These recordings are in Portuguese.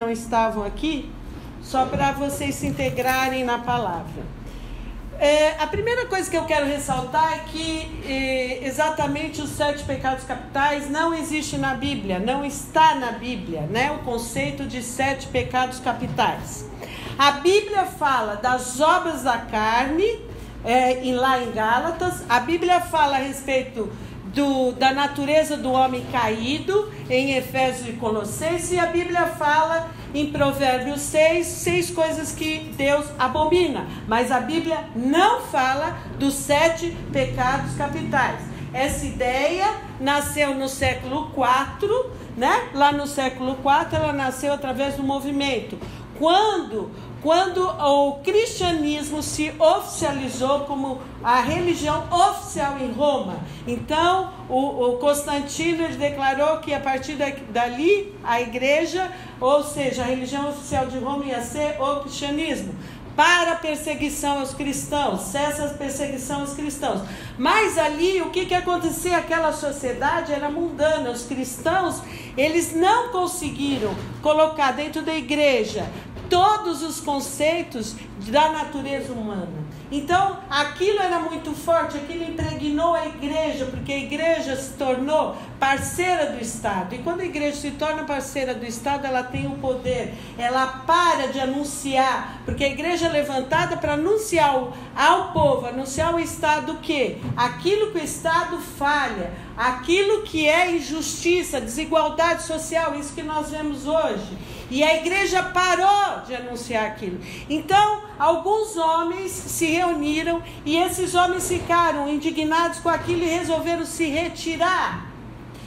não estavam aqui, só para vocês se integrarem na palavra. A primeira coisa que eu quero ressaltar é que exatamente os 7 pecados capitais não existe na Bíblia, não está na Bíblia, né? O conceito de 7 pecados capitais. A Bíblia fala das obras da carne, lá em Gálatas. A Bíblia fala a respeito da natureza do homem caído, em Efésios e Colossenses, e a Bíblia fala em Provérbios 6 coisas que Deus abomina, mas a Bíblia não fala dos 7 pecados capitais. Essa ideia nasceu no século IV, né? Lá no século IV ela nasceu através do movimento. Quando o cristianismo se oficializou como a religião oficial em Roma, então o Constantino ele declarou que a partir dali a igreja, ou seja, a religião oficial de Roma ia ser o cristianismo. Para a perseguição aos cristãos, cessa a perseguição aos cristãos. Mas ali, o que acontecia? Aquela sociedade era mundana. Os cristãos, eles não conseguiram colocar dentro da igreja todos os conceitos da natureza humana. Então, aquilo era muito forte, aquilo impregnou a igreja, porque a igreja se tornou parceira do Estado. E quando a igreja se torna parceira do Estado, ela tem o poder, ela para de anunciar, porque a igreja é levantada para anunciar ao povo, anunciar ao Estado o quê? Aquilo que o Estado falha, aquilo que é injustiça, desigualdade social, isso que nós vemos hoje. E a igreja parou de anunciar aquilo. Então, alguns homens se reuniram e esses homens ficaram indignados com aquilo e resolveram se retirar.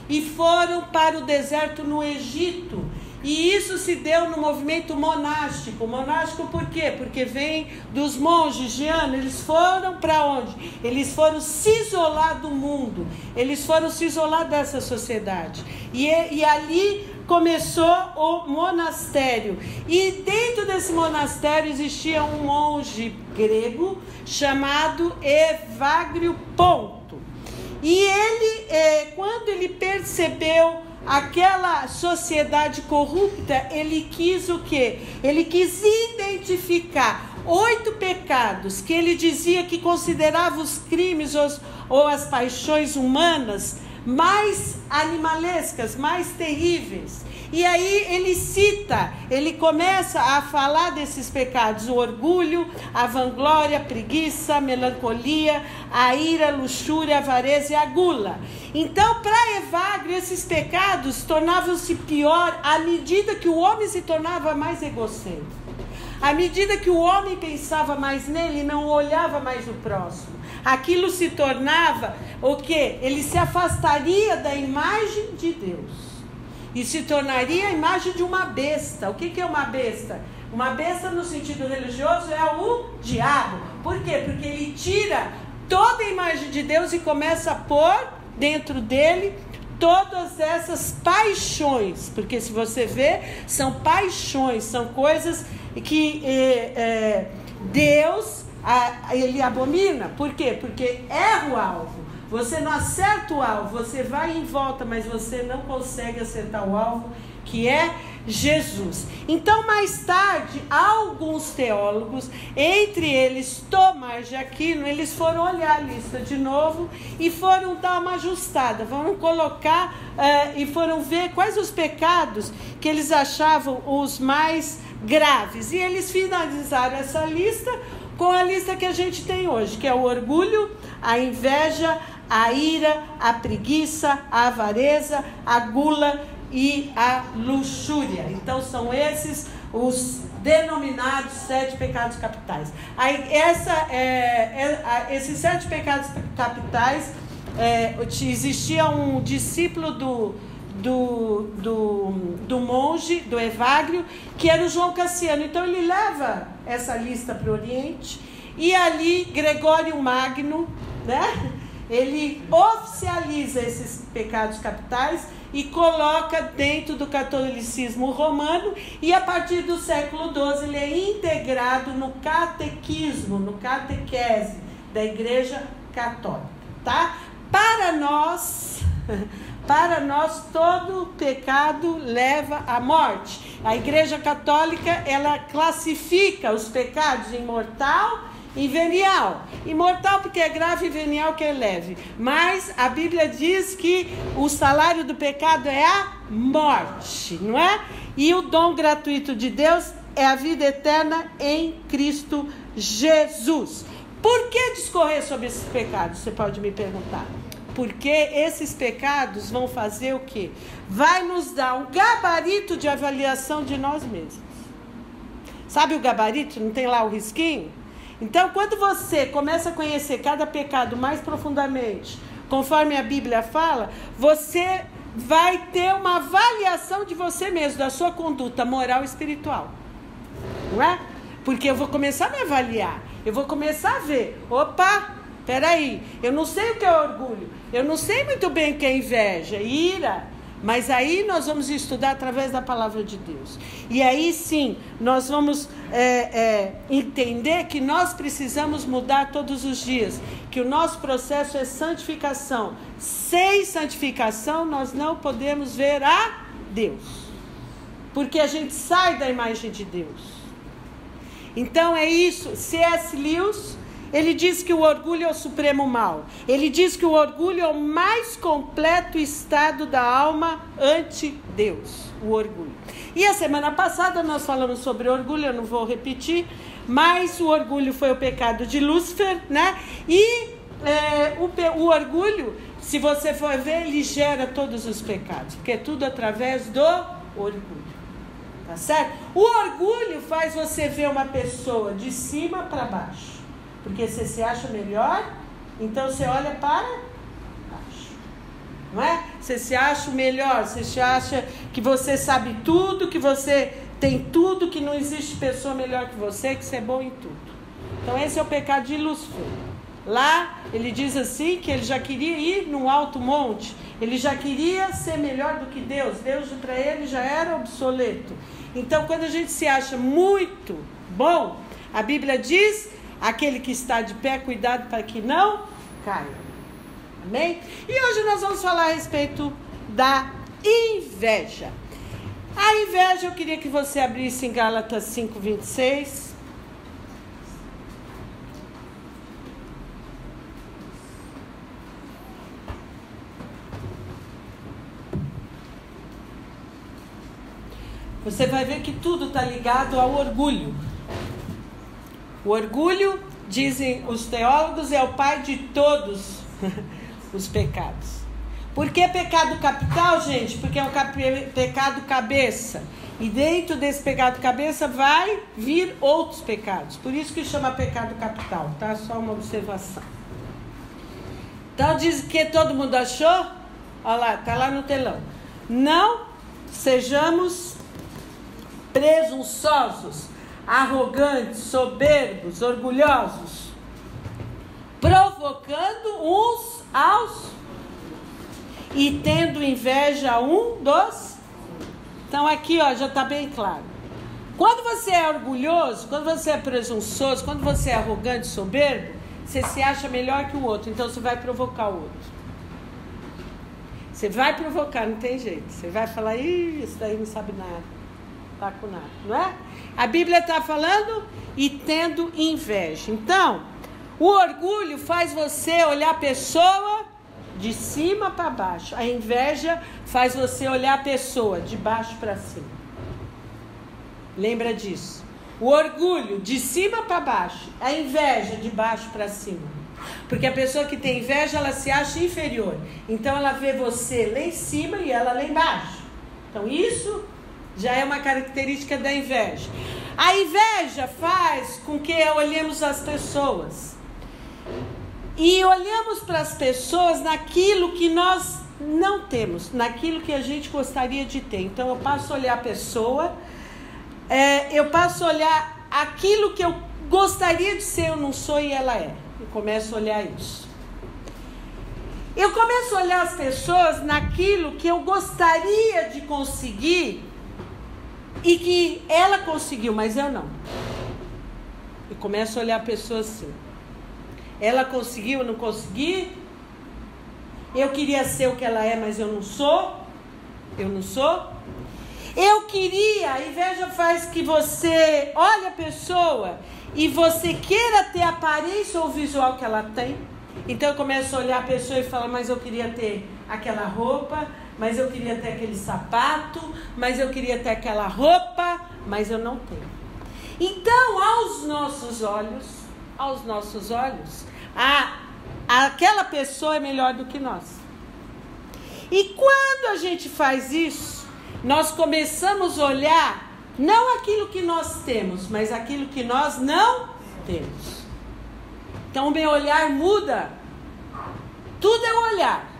E foram para o deserto no Egito. E isso se deu no movimento monástico. Monástico por quê? Porque vem dos monges de Ana. Eles foram para onde? Eles foram se isolar do mundo. Eles foram se isolar dessa sociedade. E ali começou o monastério. E dentro desse monastério existia um monge grego chamado Evagrio Ponto. E ele, quando ele percebeu aquela sociedade corrupta, ele quis o quê? Ele quis identificar 8 pecados que ele dizia que considerava os crimes ou as paixões humanas mais animalescas, mais terríveis. E aí ele começa a falar desses pecados: o orgulho, a vanglória, a preguiça, a melancolia, a ira, a luxúria, a avareza e a gula. Então, para Evagrio, esses pecados tornavam-se pior à medida que o homem se tornava mais egocêntrico. À medida que o homem pensava mais nele e não olhava mais o próximo. Aquilo se tornava o quê? Ele se afastaria da imagem de Deus. E se tornaria a imagem de uma besta. O que é uma besta? Uma besta no sentido religioso é o diabo. Por quê? Porque ele tira toda a imagem de Deus e começa a pôr dentro dele todas essas paixões. Porque se você vê, são paixões, são coisas que Deus ele abomina. Por quê? Porque erra o alvo. Você não acerta o alvo, você vai em volta, mas você não consegue acertar o alvo, que é Jesus. Então, mais tarde, alguns teólogos, entre eles Tomás de Aquino, eles foram olhar a lista de novo e foram dar uma ajustada, foram colocar e foram ver quais os pecados que eles achavam os mais graves. E eles finalizaram essa lista com a lista que a gente tem hoje, que é o orgulho, a inveja, a ira, a preguiça, a avareza, a gula e a luxúria. Então são esses os denominados 7 pecados capitais. Aí, esses 7 pecados capitais, existia um discípulo do monge, do Evagrio, que era o João Cassiano. Então ele leva essa lista para o Oriente e ali Gregório Magno, né? Ele oficializa esses pecados capitais e coloca dentro do catolicismo romano, e a partir do século XII ele é integrado no catequismo, no catequese da Igreja Católica, tá? Para nós, Para nós, todo pecado leva à morte. A Igreja Católica, ela classifica os pecados em mortal e venial. E mortal porque é grave e venial que é leve. Mas a Bíblia diz que o salário do pecado é a morte, não é? E o dom gratuito de Deus é a vida eterna em Cristo Jesus. Por que discorrer sobre esses pecados? Você pode me perguntar. Porque esses pecados vão fazer o quê? Vai nos dar um gabarito de avaliação de nós mesmos. Sabe o gabarito? Não tem lá o risquinho? Então, quando você começa a conhecer cada pecado mais profundamente, conforme a Bíblia fala, você vai ter uma avaliação de você mesmo, da sua conduta moral e espiritual. Não é? Porque eu vou começar a me avaliar. Eu vou começar a ver. Opa, peraí, eu não sei o que é orgulho. Eu não sei muito bem o que é inveja, ira. Mas aí nós vamos estudar através da palavra de Deus. E aí sim, nós vamos entender que nós precisamos mudar todos os dias. Que o nosso processo é santificação. Sem santificação, nós não podemos ver a Deus. Porque a gente sai da imagem de Deus. Então é isso. C.S. Lewis, ele diz que o orgulho é o supremo mal. Ele diz que o orgulho é o mais completo estado da alma ante Deus. O orgulho. E a semana passada nós falamos sobre orgulho, eu não vou repetir, mas o orgulho foi o pecado de Lúcifer, né? E o orgulho, se você for ver, ele gera todos os pecados, porque é tudo através do orgulho. Tá certo? O orgulho faz você ver uma pessoa de cima para baixo. Porque você se acha melhor, então você olha para baixo. Não é? Você se acha melhor, você se acha que você sabe tudo, que você tem tudo, que não existe pessoa melhor que você é bom em tudo. Então esse é o pecado de Lúcifer. Lá ele diz assim que ele já queria ir num alto monte, ele já queria ser melhor do que Deus. Deus para ele já era obsoleto. Então quando a gente se acha muito bom, a Bíblia diz: aquele que está de pé, cuidado para que não caia. Amém? E hoje nós vamos falar a respeito da inveja. A inveja, eu queria que você abrisse em Gálatas 5:26. Você vai ver que tudo está ligado ao orgulho. O orgulho, dizem os teólogos, é o pai de todos os pecados. Por que pecado capital, gente? Porque é um pecado cabeça. E dentro desse pecado cabeça vai vir outros pecados. Por isso que chama pecado capital, tá? Só uma observação. Então diz que todo mundo achou? Olha lá, tá lá no telão. Não sejamos presunçosos, arrogantes, soberbos, orgulhosos, provocando uns aos e tendo inveja um dos. Então aqui já está bem claro. Quando você é orgulhoso, quando você é presunçoso, quando você é arrogante, soberbo, você se acha melhor que o outro, então você vai provocar o outro. Você vai provocar, não tem jeito. Você vai falar: isso daí não sabe nada. Tá com nada, não é? A Bíblia está falando e tendo inveja. Então, o orgulho faz você olhar a pessoa de cima para baixo. A inveja faz você olhar a pessoa de baixo para cima. Lembra disso? O orgulho de cima para baixo. A inveja de baixo para cima. Porque a pessoa que tem inveja, ela se acha inferior. Então ela vê você lá em cima e ela lá embaixo. Então isso já é uma característica da inveja. A inveja faz com que olhemos as pessoas. E olhamos para as pessoas naquilo que nós não temos, naquilo que a gente gostaria de ter. Então eu passo a olhar a pessoa, eu passo a olhar aquilo que eu gostaria de ser, eu não sou e ela é. Eu começo a olhar isso. Eu começo a olhar as pessoas naquilo que eu gostaria de conseguir e que ela conseguiu, mas eu não. E começo a olhar a pessoa assim. Ela conseguiu, eu não consegui. Eu queria ser o que ela é, mas eu não sou. Eu não sou. Eu queria, a inveja faz que você olhe a pessoa e você queira ter a aparência ou o visual que ela tem. Então eu começo a olhar a pessoa e falar, mas eu queria ter aquela roupa, mas eu queria ter aquele sapato, mas eu queria ter aquela roupa, mas eu não tenho. Então, aos nossos olhos, aquela pessoa é melhor do que nós. E quando a gente faz isso, nós começamos a olhar não aquilo que nós temos, mas aquilo que nós não temos. Então o meu olhar muda. Tudo é olhar.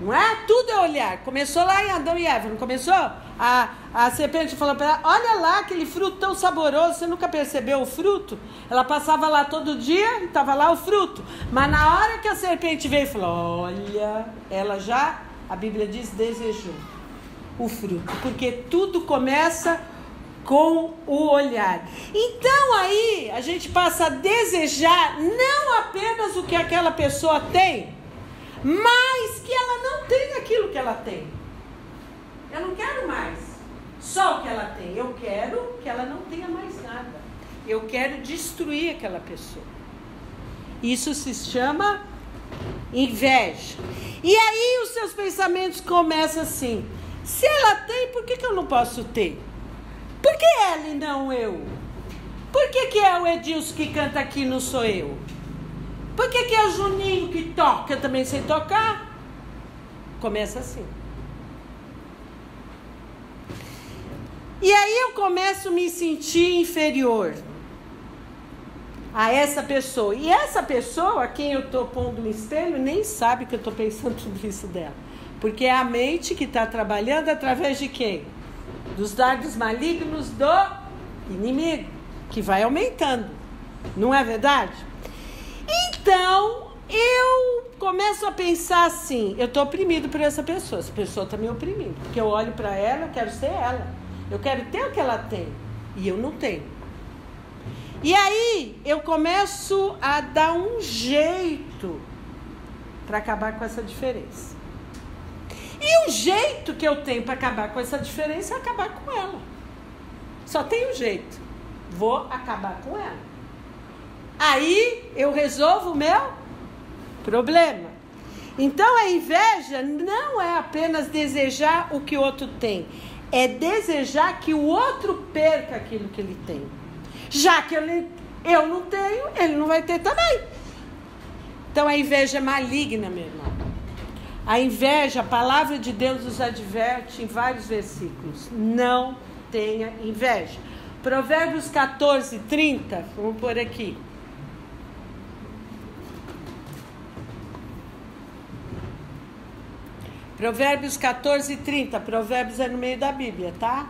Não é? Tudo é olhar. Começou lá em Adão e Eva, não começou? A serpente falou para ela, olha lá aquele fruto tão saboroso, você nunca percebeu o fruto? Ela passava lá todo dia e estava lá o fruto. Mas na hora que a serpente veio e falou, olha, ela já, a Bíblia diz, desejou o fruto. Porque tudo começa com o olhar. Então aí a gente passa a desejar não apenas o que aquela pessoa tem, mas que ela não tem aquilo que ela tem. Eu não quero mais só o que ela tem. Eu quero que ela não tenha mais nada. Eu quero destruir aquela pessoa. Isso se chama inveja. E aí os seus pensamentos começam assim. Se ela tem, por que eu não posso ter? Por que ela e não eu? Por que é o Edilson que canta aqui e não sou eu? Por que é o Juninho que toca? Eu também sei tocar. Começa assim. E aí eu começo a me sentir inferior a essa pessoa. E essa pessoa, a quem eu estou pondo no espelho, nem sabe que eu estou pensando tudo isso dela. Porque é a mente que está trabalhando através de quem? Dos dardos malignos do inimigo, que vai aumentando. Não é verdade? Então, eu começo a pensar assim, eu estou oprimido por essa pessoa está me oprimindo. Porque eu olho para ela, eu quero ser ela. Eu quero ter o que ela tem. E eu não tenho. E aí, eu começo a dar um jeito para acabar com essa diferença. E o jeito que eu tenho para acabar com essa diferença é acabar com ela. Só tem um jeito. Vou acabar com ela. Aí eu resolvo o meu problema. Então a inveja não é apenas desejar o que o outro tem. É desejar que o outro perca aquilo que ele tem. Já que eu não tenho, ele não vai ter também. Então a inveja é maligna, meu irmão. A inveja, a palavra de Deus nos adverte em vários versículos. Não tenha inveja. Provérbios 14, 30, vamos pôr aqui. Provérbios 14, 30. Provérbios é no meio da Bíblia, tá?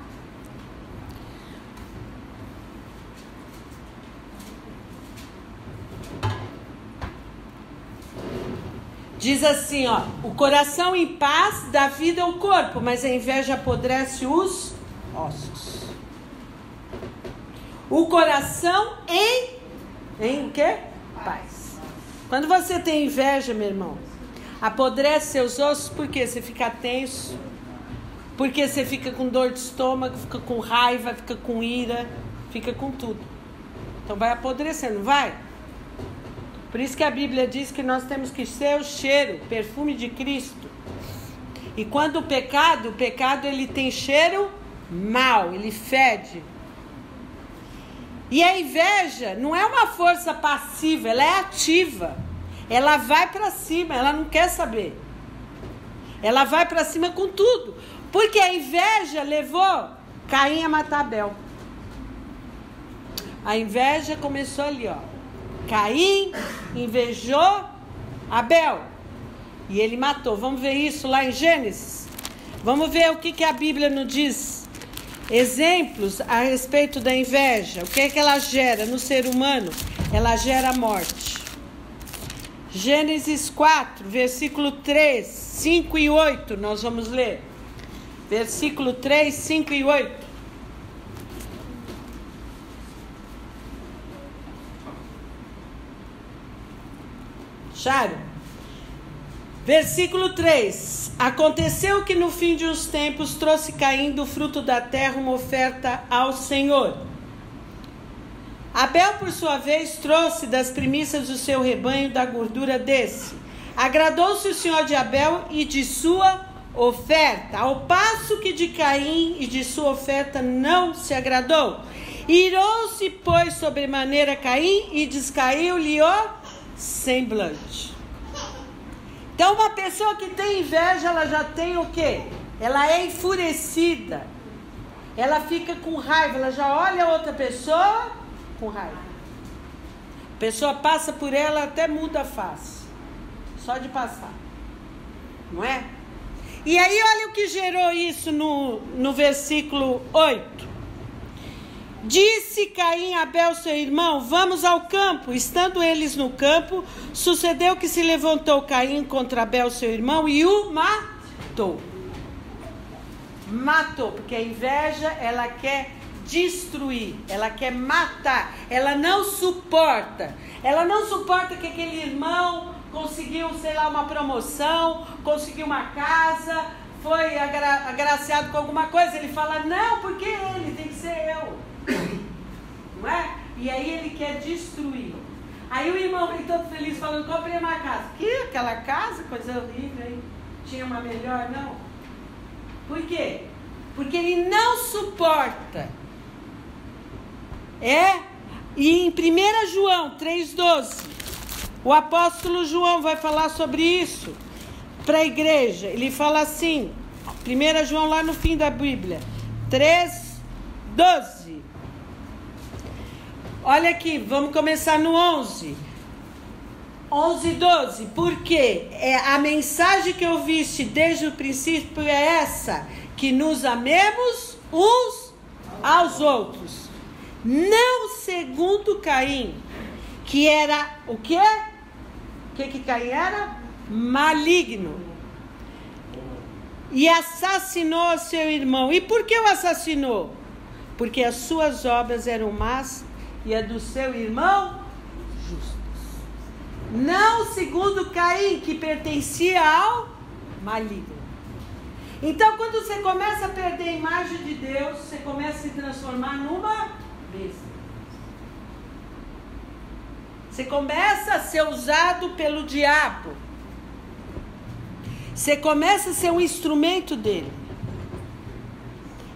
Diz assim, ó, o coração em paz dá vida ao corpo, mas a inveja apodrece os ossos. O coração em o quê? Paz. Quando você tem inveja, meu irmão, apodrece seus ossos porque você fica tenso, porque você fica com dor de estômago, fica com raiva, fica com ira, fica com tudo. Então vai apodrecer, não vai? Por isso que a Bíblia diz que nós temos que ser o cheiro, o perfume de Cristo. E quando o pecado ele tem cheiro mau, ele fede. E a inveja não é uma força passiva, ela é ativa. Ela vai para cima, ela não quer saber. Ela vai para cima com tudo. Porque a inveja levou Caim a matar Abel. A inveja começou ali, ó. Caim invejou Abel. E ele matou. Vamos ver isso lá em Gênesis? Vamos ver o que a Bíblia nos diz. Exemplos a respeito da inveja. O que é que ela gera no ser humano? Ela gera morte. Gênesis 4, versículo 3, 5 e 8. Nós vamos ler. Versículo 3, 5 e 8. Acharam? Versículo 3. Aconteceu que no fim de uns tempos trouxe Caim do fruto da terra uma oferta ao Senhor. Abel, por sua vez, trouxe das primícias do seu rebanho da gordura desse. Agradou-se o Senhor de Abel e de sua oferta, ao passo que de Caim e de sua oferta não se agradou. Irou-se, pois, sobremaneira Caim e descaiu-lhe o semblante. Então, uma pessoa que tem inveja, ela já tem o quê? Ela é enfurecida. Ela fica com raiva, ela já olha a outra pessoa com raiva. A pessoa passa por ela, até muda a face. Só de passar. Não é? E aí, olha o que gerou isso no versículo 8. Disse Caim a Abel, seu irmão, vamos ao campo. Estando eles no campo, sucedeu que se levantou Caim contra Abel, seu irmão, e o matou. Matou, porque a inveja, ela quer destruir, ela quer matar, ela não suporta. Ela não suporta que aquele irmão conseguiu, sei lá, uma promoção, conseguiu uma casa, foi agraciado com alguma coisa. Ele fala, não, porque ele tem que ser eu. Não é? E aí ele quer destruir. Aí o irmão vem todo feliz falando, comprei uma casa. Que? Aquela casa? Coisa horrível, hein? Tinha uma melhor? Não. Por quê? Porque ele não suporta. E em 1 João 3,12, o apóstolo João vai falar sobre isso para a igreja. Ele fala assim, 1 João lá no fim da Bíblia, 3,12. Olha aqui, vamos começar no 11. 11:12. Porque a mensagem que ouviste desde o princípio é essa, que nos amemos uns aos outros. Não segundo Caim, que era o quê? O que Caim era? Maligno. E assassinou seu irmão. E por que o assassinou? Porque as suas obras eram más e a do seu irmão justas. Não segundo Caim, que pertencia ao maligno. Então, quando você começa a perder a imagem de Deus, você começa a se transformar numa besta. Você começa a ser usado pelo diabo. Você começa a ser um instrumento dele.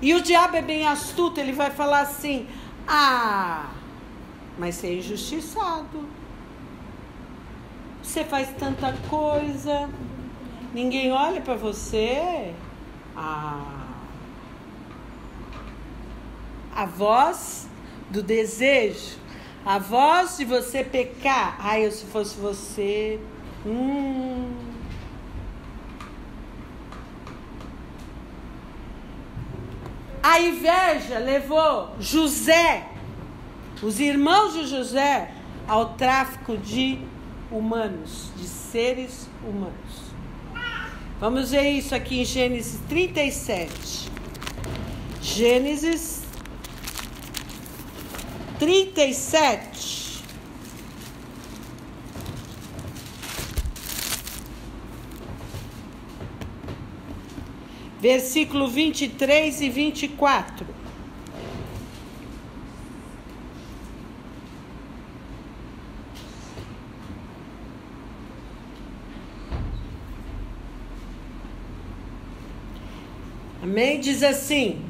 E o diabo é bem astuto, ele vai falar assim, mas você é injustiçado. Você faz tanta coisa, ninguém olha para você. A voz do desejo, a voz de você pecar. Eu se fosse você. A inveja levou José, os irmãos de José, ao tráfico de humanos, de seres humanos. Vamos ver isso aqui em Gênesis 37. Gênesis 37. Versículo 23 e 24. Amém? Diz assim: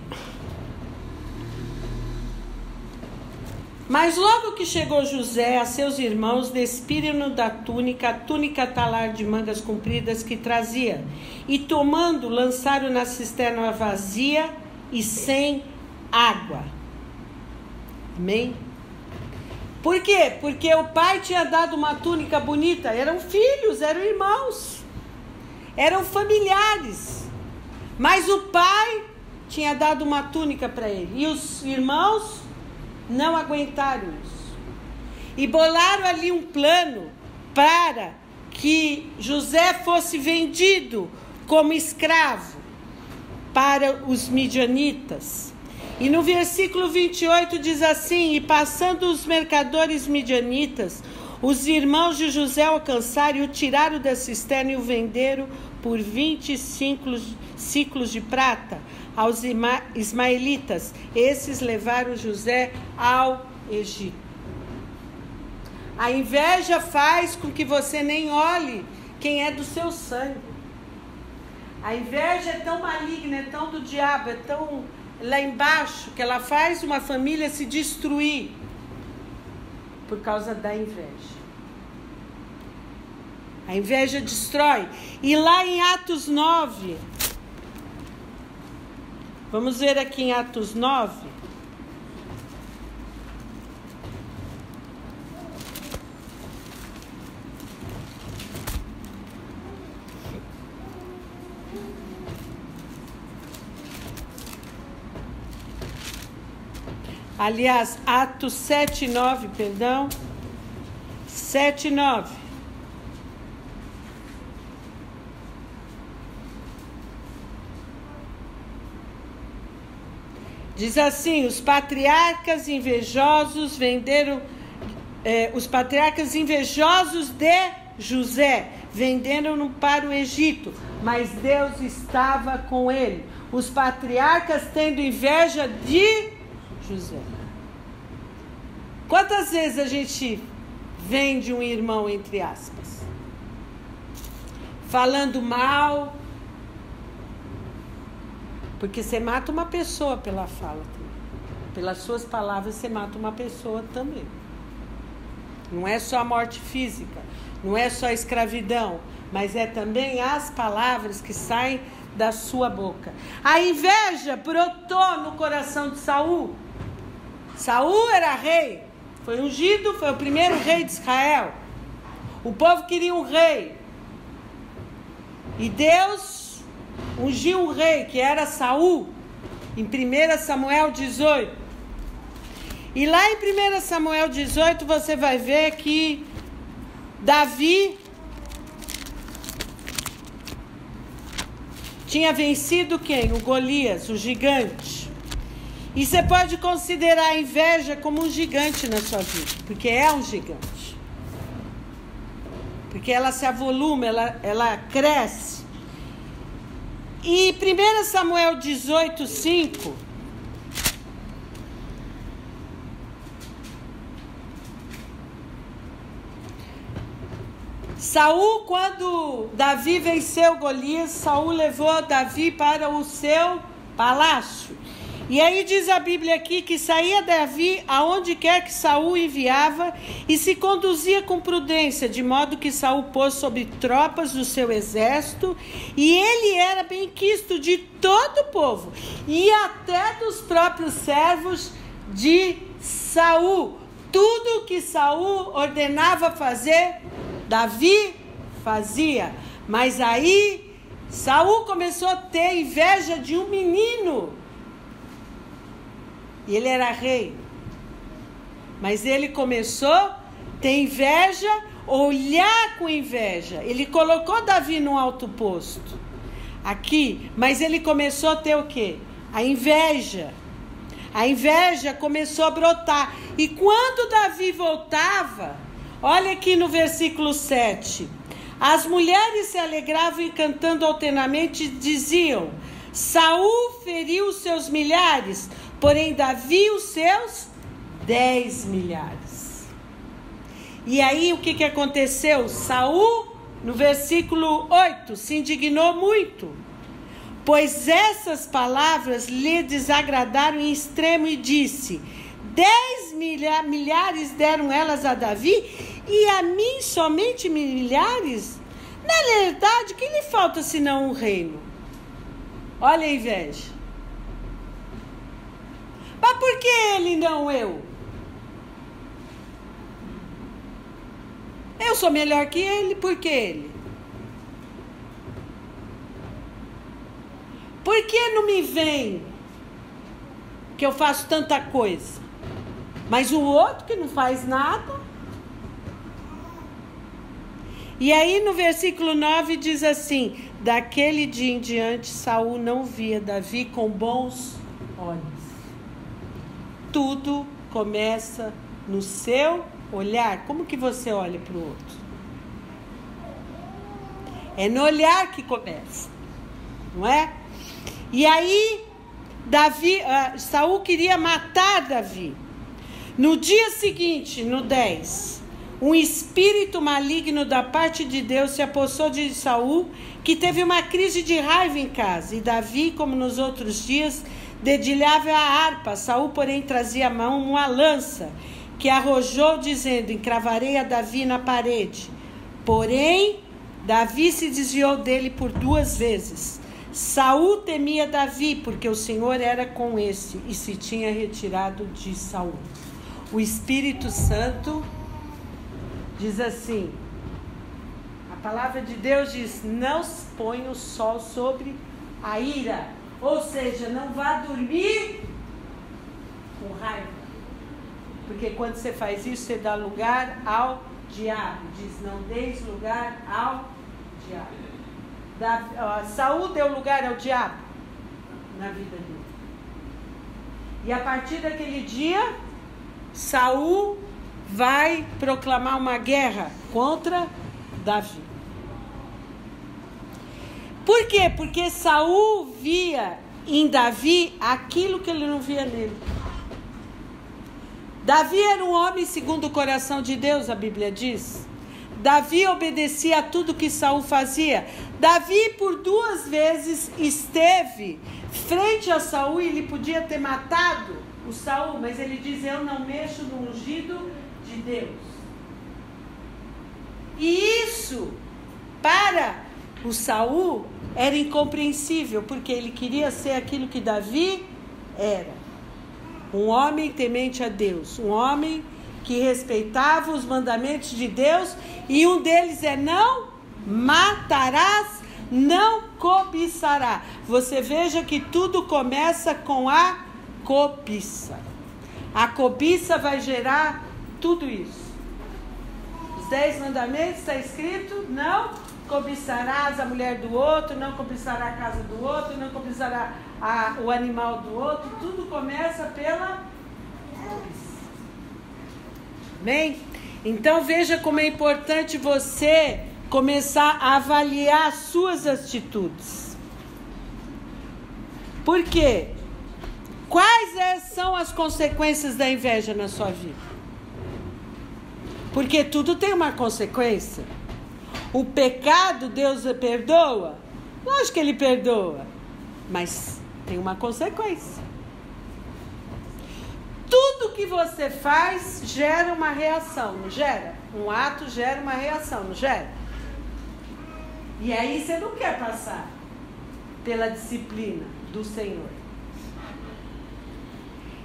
mas logo que chegou José a seus irmãos, despiram-no da túnica, a túnica talar de mangas compridas que trazia, e tomando, lançaram na cisterna vazia e sem água. Amém? Por quê? Porque o pai tinha dado uma túnica bonita. Eram filhos, eram irmãos, eram familiares. Mas o pai tinha dado uma túnica para ele. E os irmãos não aguentaram isso. E bolaram ali um plano para que José fosse vendido como escravo para os midianitas. E no versículo 28 diz assim: e passando os mercadores midianitas, Os irmãos de José alcançaram e o tiraram da cisterna e o venderam por 20 ciclos de prata aos ismaelitas. Esses levaram José ao Egito. A inveja faz com que você nem olhe quem é do seu sangue. A inveja é tão maligna, é tão do diabo, é tão lá embaixo, que ela faz uma família se destruir por causa da inveja. A inveja destrói. E lá em Atos 9, vamos ver aqui em Atos 9. Aliás, Atos 7, 9, perdão. 7, 9. Diz assim: os patriarcas invejosos os patriarcas invejosos de José venderam-no para o Egito, mas Deus estava com ele. Os patriarcas tendo inveja de José. Quantas vezes a gente vende um irmão, entre aspas, falando mal? Porque você mata uma pessoa pela fala também. Pelas suas palavras você mata uma pessoa também. Não é só a morte física, não é só a escravidão, mas é também as palavras que saem da sua boca. A inveja brotou no coração de Saul. Saul era rei, foi ungido, foi o primeiro rei de Israel. O povo queria um rei. E Deus ungiu um rei, que era Saul, em 1 Samuel 18. E lá em 1 Samuel 18 você vai ver que Davi tinha vencido quem? O Golias, o gigante. E você pode considerar a inveja como um gigante na sua vida, porque é um gigante. Porque ela se avoluma, ela cresce. E 1 Samuel 18, 5. Saul, quando Davi venceu Golias, Saul levou Davi para o seu palácio. E aí diz a Bíblia aqui que saía Davi aonde quer que Saul enviava e se conduzia com prudência, de modo que Saul pôs sobre tropas do seu exército, e ele era benquisto de todo o povo e até dos próprios servos de Saul. Tudo que Saul ordenava fazer, Davi fazia. Mas aí Saul começou a ter inveja de um menino. E ele era rei. Mas ele começou a ter inveja, olhar com inveja. Ele colocou Davi num alto posto. Aqui. Mas ele começou a ter o quê? A inveja. A inveja começou a brotar. E quando Davi voltava, olha aqui no versículo 7. As mulheres se alegravam e cantando alternamente diziam: Saul feriu os seus milhares, porém Davi os seus 10 milhares. E aí o que aconteceu? Saul, no versículo 8, se indignou muito, pois essas palavras lhe desagradaram em extremo e disse: 10 milhares deram elas a Davi e a mim somente milhares? Na verdade, o que lhe falta senão um reino? Olha a inveja. Mas por que ele não eu? Eu sou melhor que ele, por que ele? Por que não me vem que eu faço tanta coisa? Mas o outro que não faz nada. E aí no versículo 9 diz assim: daquele dia em diante Saul não via Davi com bons olhos. Tudo começa no seu olhar, como que você olha para o outro? É no olhar que começa, não é? E aí, Saul queria matar Davi. No dia seguinte, no 10, um espírito maligno da parte de Deus se apossou de Saul, que teve uma crise de raiva em casa. E Davi, como nos outros dias, dedilhava a harpa. Saul, porém, trazia à mão uma lança, que arrojou, dizendo: encravarei a Davi na parede. Porém, Davi se desviou dele por 2 vezes. Saul temia Davi, porque o Senhor era com esse, e se tinha retirado de Saul. O Espírito Santo diz assim, a palavra de Deus diz: não põe o sol sobre a ira. Ou seja, não vá dormir com raiva. Porque quando você faz isso, você dá lugar ao diabo. Diz: não deis lugar ao diabo. Saul deu lugar ao diabo na vida dele. E a partir daquele dia, Saul vai proclamar uma guerra contra Davi. Por quê? Porque Saul via em Davi aquilo que ele não via nele. Davi era um homem segundo o coração de Deus, a Bíblia diz. Davi obedecia a tudo que Saul fazia. Davi por 2 vezes esteve frente a Saul e ele podia ter matado o Saul, mas ele diz: eu não mexo no ungido de Deus. E isso, para o Saul, era incompreensível, porque ele queria ser aquilo que Davi era. Um homem temente a Deus, um homem que respeitava os mandamentos de Deus, e um deles é: não matarás, não cobiçará. Você veja que tudo começa com a cobiça. A cobiça vai gerar tudo isso. Os 10 mandamentos está escrito: não cobiçarás a mulher do outro, não cobiçará a casa do outro, não cobiçará o animal do outro. Tudo começa pela cobiça. Amém? Então veja como é importante você começar a avaliar as suas atitudes. Por quê? Quais são as consequências da inveja na sua vida? Porque tudo tem uma consequência. O pecado, Deus perdoa? Lógico que Ele perdoa, mas tem uma consequência. Tudo que você faz gera uma reação, não gera? Um ato gera uma reação, não gera? E aí você não quer passar pela disciplina do Senhor.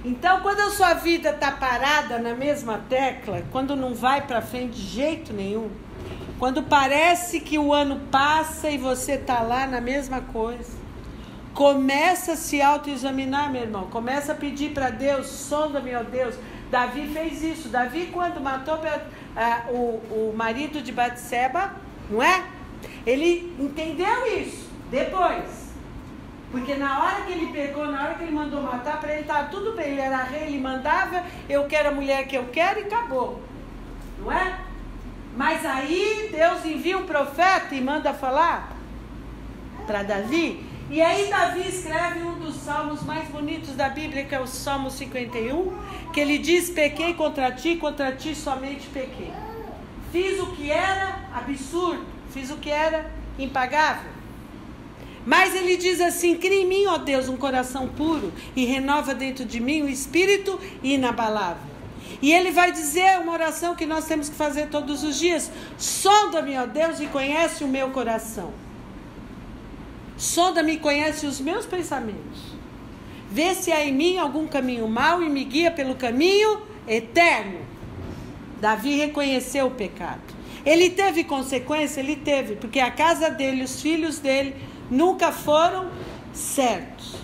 Então, quando a sua vida está parada na mesma tecla, quando não vai para frente de jeito nenhum, quando parece que o ano passa e você está lá na mesma coisa, começa a se autoexaminar, meu irmão. Começa a pedir para Deus: sonda-me, ó Deus. Davi fez isso. Davi, quando matou o marido de Batseba, não é? Ele entendeu isso depois. Porque na hora que ele pegou, na hora que ele mandou matar, para ele estava tudo bem. Ele era rei, ele mandava: eu quero a mulher que eu quero, e acabou. Não é? Mas aí Deus envia um profeta e manda falar para Davi. E aí Davi escreve um dos salmos mais bonitos da Bíblia, que é o Salmo 51, que ele diz: pequei contra ti somente pequei. Fiz o que era absurdo, fiz o que era impagável. Mas ele diz assim: cria em mim, ó Deus, um coração puro, e renova dentro de mim um espírito inabalável. E ele vai dizer uma oração que nós temos que fazer todos os dias: sonda-me, ó Deus, e conhece o meu coração. Sonda-me e conhece os meus pensamentos. Vê se há em mim algum caminho mau e me guia pelo caminho eterno. Davi reconheceu o pecado. Ele teve consequência? Ele teve, porque a casa dele, os filhos dele, nunca foram certos.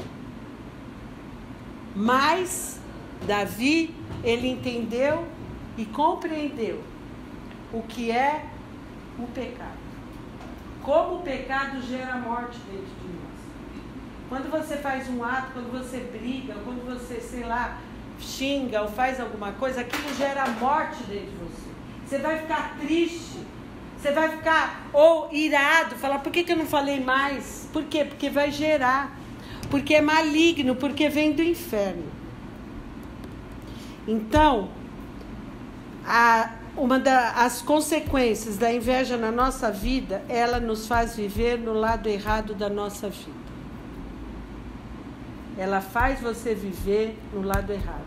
Mas Davi, ele entendeu e compreendeu o que é o pecado. Como o pecado gera morte dentro de nós. Quando você faz um ato, quando você briga, quando você, sei lá, xinga ou faz alguma coisa, aquilo gera morte dentro de você. Você vai ficar triste, você vai ficar ou irado, falar, por que eu não falei mais? Por quê? Porque vai gerar, porque é maligno, porque vem do inferno. Então, uma das consequências da inveja na nossa vida, ela nos faz viver no lado errado da nossa vida. Ela faz você viver no lado errado.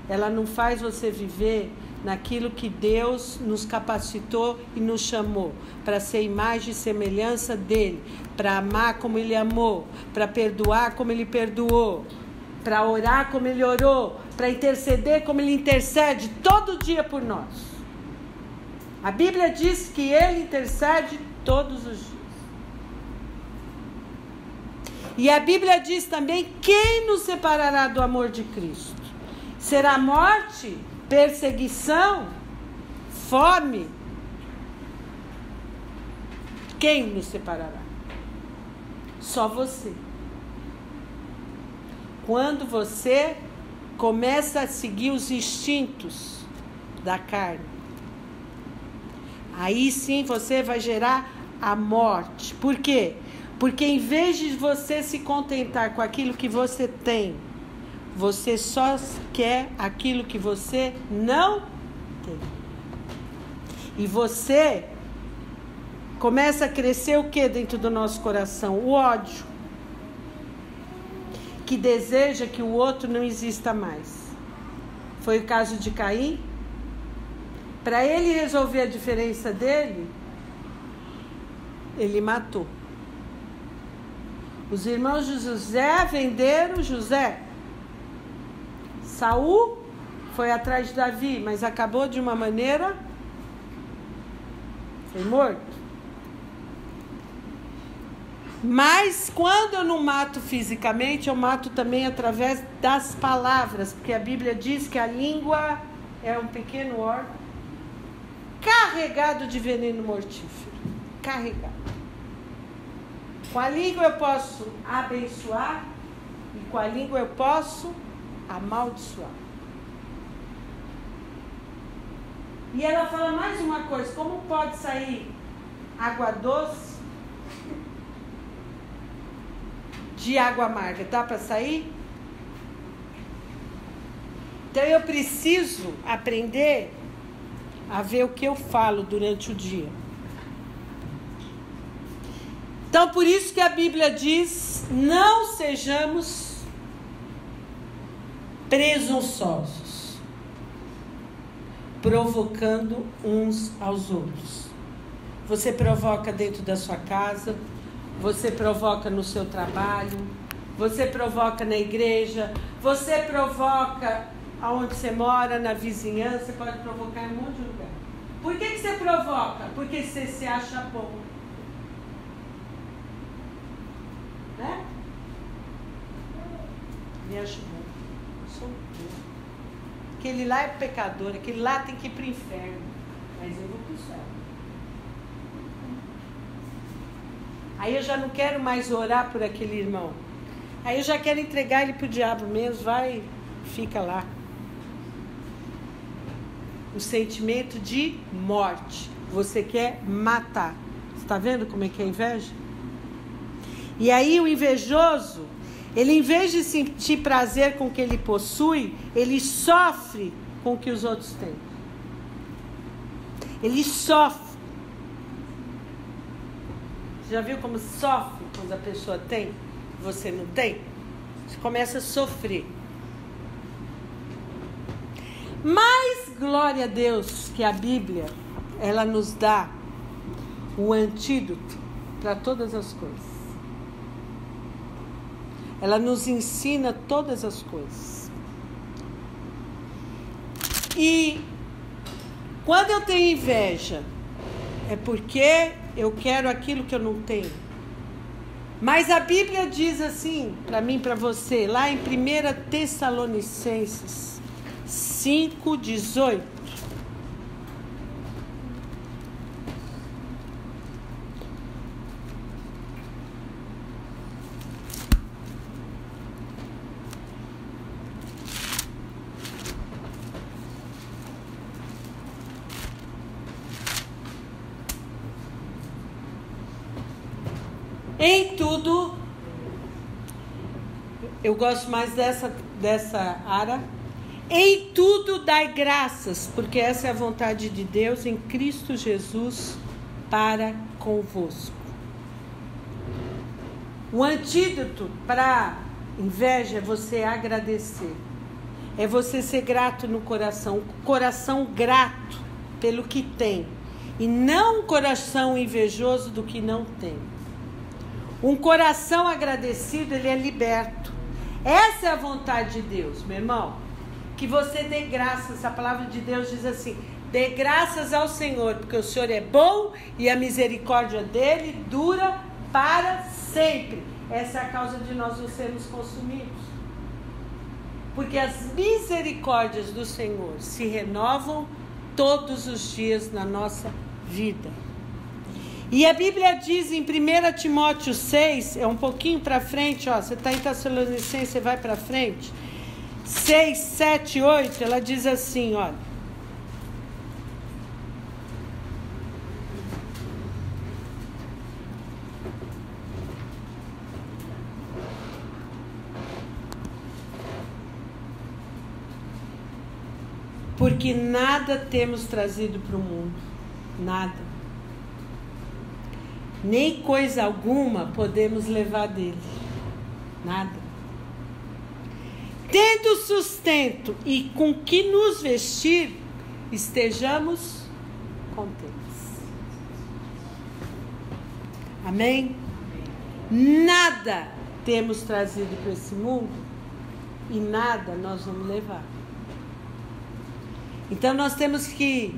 Ela não faz você viver naquilo que Deus nos capacitou e nos chamou, para ser imagem e semelhança dele, para amar como ele amou, para perdoar como ele perdoou, para orar como ele orou, para interceder como ele intercede todo dia por nós. A Bíblia diz que ele intercede todos os dias. E a Bíblia diz também, quem nos separará do amor de Cristo? Será morte, perseguição, fome? Quem nos separará? Só você. Quando você começa a seguir os instintos da carne, aí sim você vai gerar a morte. Por quê? Porque em vez de você se contentar com aquilo que você tem, você só quer aquilo que você não tem. E você começa a crescer o que dentro do nosso coração? O ódio. Que deseja que o outro não exista mais. Foi o caso de Caim. Para ele resolver a diferença dele, ele matou. Os irmãos de José venderam José. Saul foi atrás de Davi, mas acabou de uma maneira, foi morto. Mas quando eu não mato fisicamente, eu mato também através das palavras, porque a Bíblia diz que a língua é um pequeno órgão carregado de veneno mortífero. Carregado. Com a língua eu posso abençoar e com a língua eu posso amaldiçoar. E ela fala mais uma coisa, como pode sair água doce de água amarga? Dá para sair? Então eu preciso aprender a ver o que eu falo durante o dia. Então, por isso que a Bíblia diz, não sejamos presunçosos, provocando uns aos outros. Você provoca dentro da sua casa, você provoca no seu trabalho, você provoca na igreja, você provoca aonde você mora, na vizinhança, você pode provocar em um monte de lugar. Por que você provoca? Porque você se acha bom. Né? Me acho bom. Sou bom. Aquele lá é pecador, aquele lá tem que ir para o inferno. Mas eu vou para o céu. Aí eu já não quero mais orar por aquele irmão. Aí eu já quero entregar ele para o diabo mesmo. Vai, fica lá. O sentimento de morte. Você quer matar. Você está vendo como é que é a inveja? E aí o invejoso, ele em vez de sentir prazer com o que ele possui, ele sofre com o que os outros têm. Ele sofre. Você já viu como sofre quando a pessoa tem? Você não tem? Você começa a sofrer. Mas, glória a Deus, que a Bíblia, ela nos dá o antídoto para todas as coisas. Ela nos ensina todas as coisas. E quando eu tenho inveja, é porque eu quero aquilo que eu não tenho. Mas a Bíblia diz assim, para mim, para você, lá em 1 Tessalonicenses 5:18. Em tudo, eu gosto mais dessa área. Em tudo dai graças, porque essa é a vontade de Deus em Cristo Jesus para convosco. O antídoto para inveja é você agradecer. É você ser grato no coração. Coração grato pelo que tem. E não um coração invejoso do que não tem. Um coração agradecido, ele é liberto. Essa é a vontade de Deus, meu irmão. Que você dê graças. A palavra de Deus diz assim: dê graças ao Senhor, porque o Senhor é bom e a misericórdia dele dura para sempre. Essa é a causa de nós não sermos consumidos. Porque as misericórdias do Senhor se renovam todos os dias na nossa vida. E a Bíblia diz em 1 Timóteo 6, é um pouquinho para frente, ó, você está em Tessalonicenses, você vai para frente. 6, 7, 8, ela diz assim, olha. Porque nada temos trazido para o mundo, nada. Nem coisa alguma podemos levar dele, nada. Tendo sustento e com que nos vestir, estejamos contentes. Amém? Nada temos trazido para esse mundo e nada nós vamos levar. Então nós temos que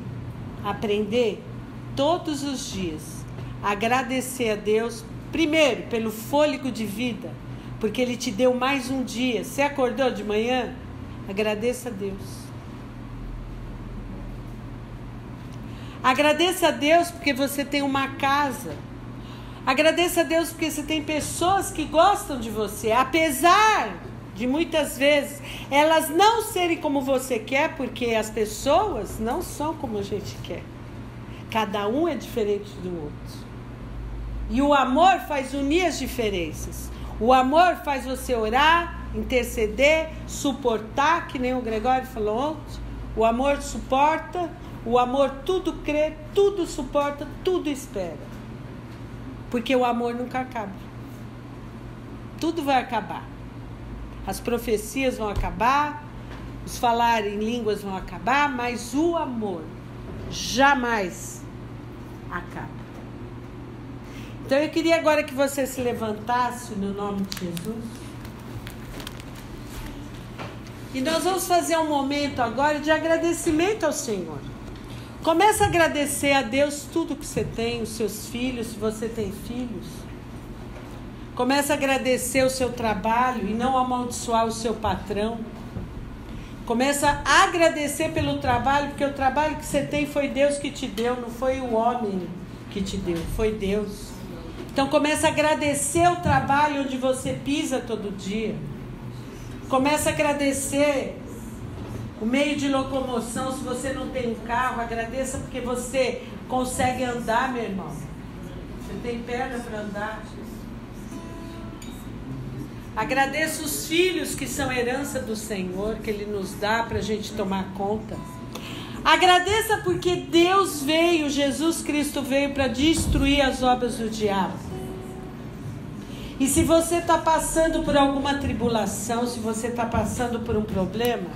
aprender todos os dias a agradecer a Deus, primeiro pelo fôlego de vida, porque Ele te deu mais um dia. Você acordou de manhã? Agradeça a Deus. Agradeça a Deus porque você tem uma casa. Agradeça a Deus porque você tem pessoas que gostam de você, apesar de muitas vezes elas não serem como você quer, porque as pessoas não são como a gente quer. Cada um é diferente do outro. E o amor faz unir as diferenças. O amor faz você orar, interceder, suportar, que nem o Gregório falou ontem. O amor suporta, o amor tudo crê, tudo suporta, tudo espera. Porque o amor nunca acaba. Tudo vai acabar. As profecias vão acabar, os falar em línguas vão acabar, mas o amor jamais acaba. Então eu queria agora que você se levantasse no nome de Jesus. E nós vamos fazer um momento agora de agradecimento ao Senhor. Começa a agradecer a Deus tudo que você tem, os seus filhos, se você tem filhos. Começa a agradecer o seu trabalho e não amaldiçoar o seu patrão. Começa a agradecer pelo trabalho, porque o trabalho que você tem foi Deus que te deu, não foi o homem que te deu, foi Deus. Então começa a agradecer o trabalho onde você pisa todo dia. Começa a agradecer o meio de locomoção. Se você não tem um carro, agradeça porque você consegue andar, meu irmão. Você tem perna para andar. Agradeça os filhos que são herança do Senhor, que Ele nos dá para a gente tomar conta. Agradeça porque Deus veio, Jesus Cristo veio para destruir as obras do diabo. E se você está passando por alguma tribulação, se você está passando por um problema,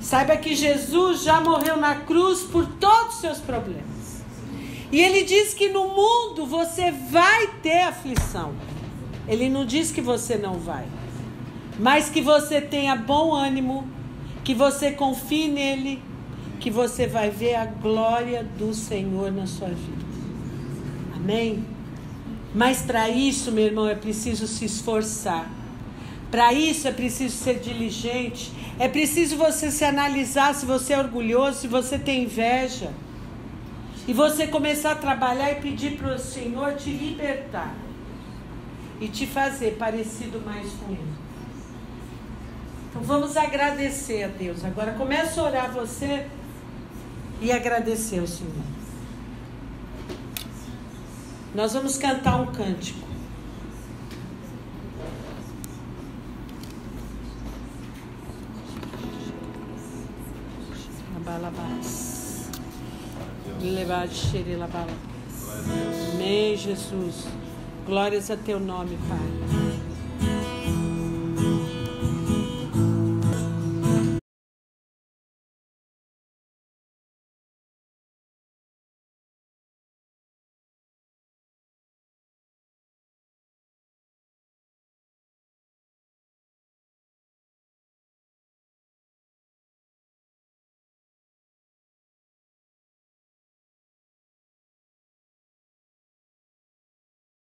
saiba que Jesus já morreu na cruz por todos os seus problemas. E Ele diz que no mundo você vai ter aflição. Ele não diz que você não vai, mas que você tenha bom ânimo, que você confie nele, que você vai ver a glória do Senhor na sua vida. Amém? Mas para isso, meu irmão, é preciso se esforçar. Para isso é preciso ser diligente. É preciso você se analisar se você é orgulhoso, se você tem inveja. E você começar a trabalhar e pedir para o Senhor te libertar. E te fazer parecido mais com Ele. Então vamos agradecer a Deus. Agora começa a orar você e agradecer ao Senhor. Nós vamos cantar um cântico. Balabás. Levar xere labalabás. Amém, Jesus. Glórias a teu nome, Pai.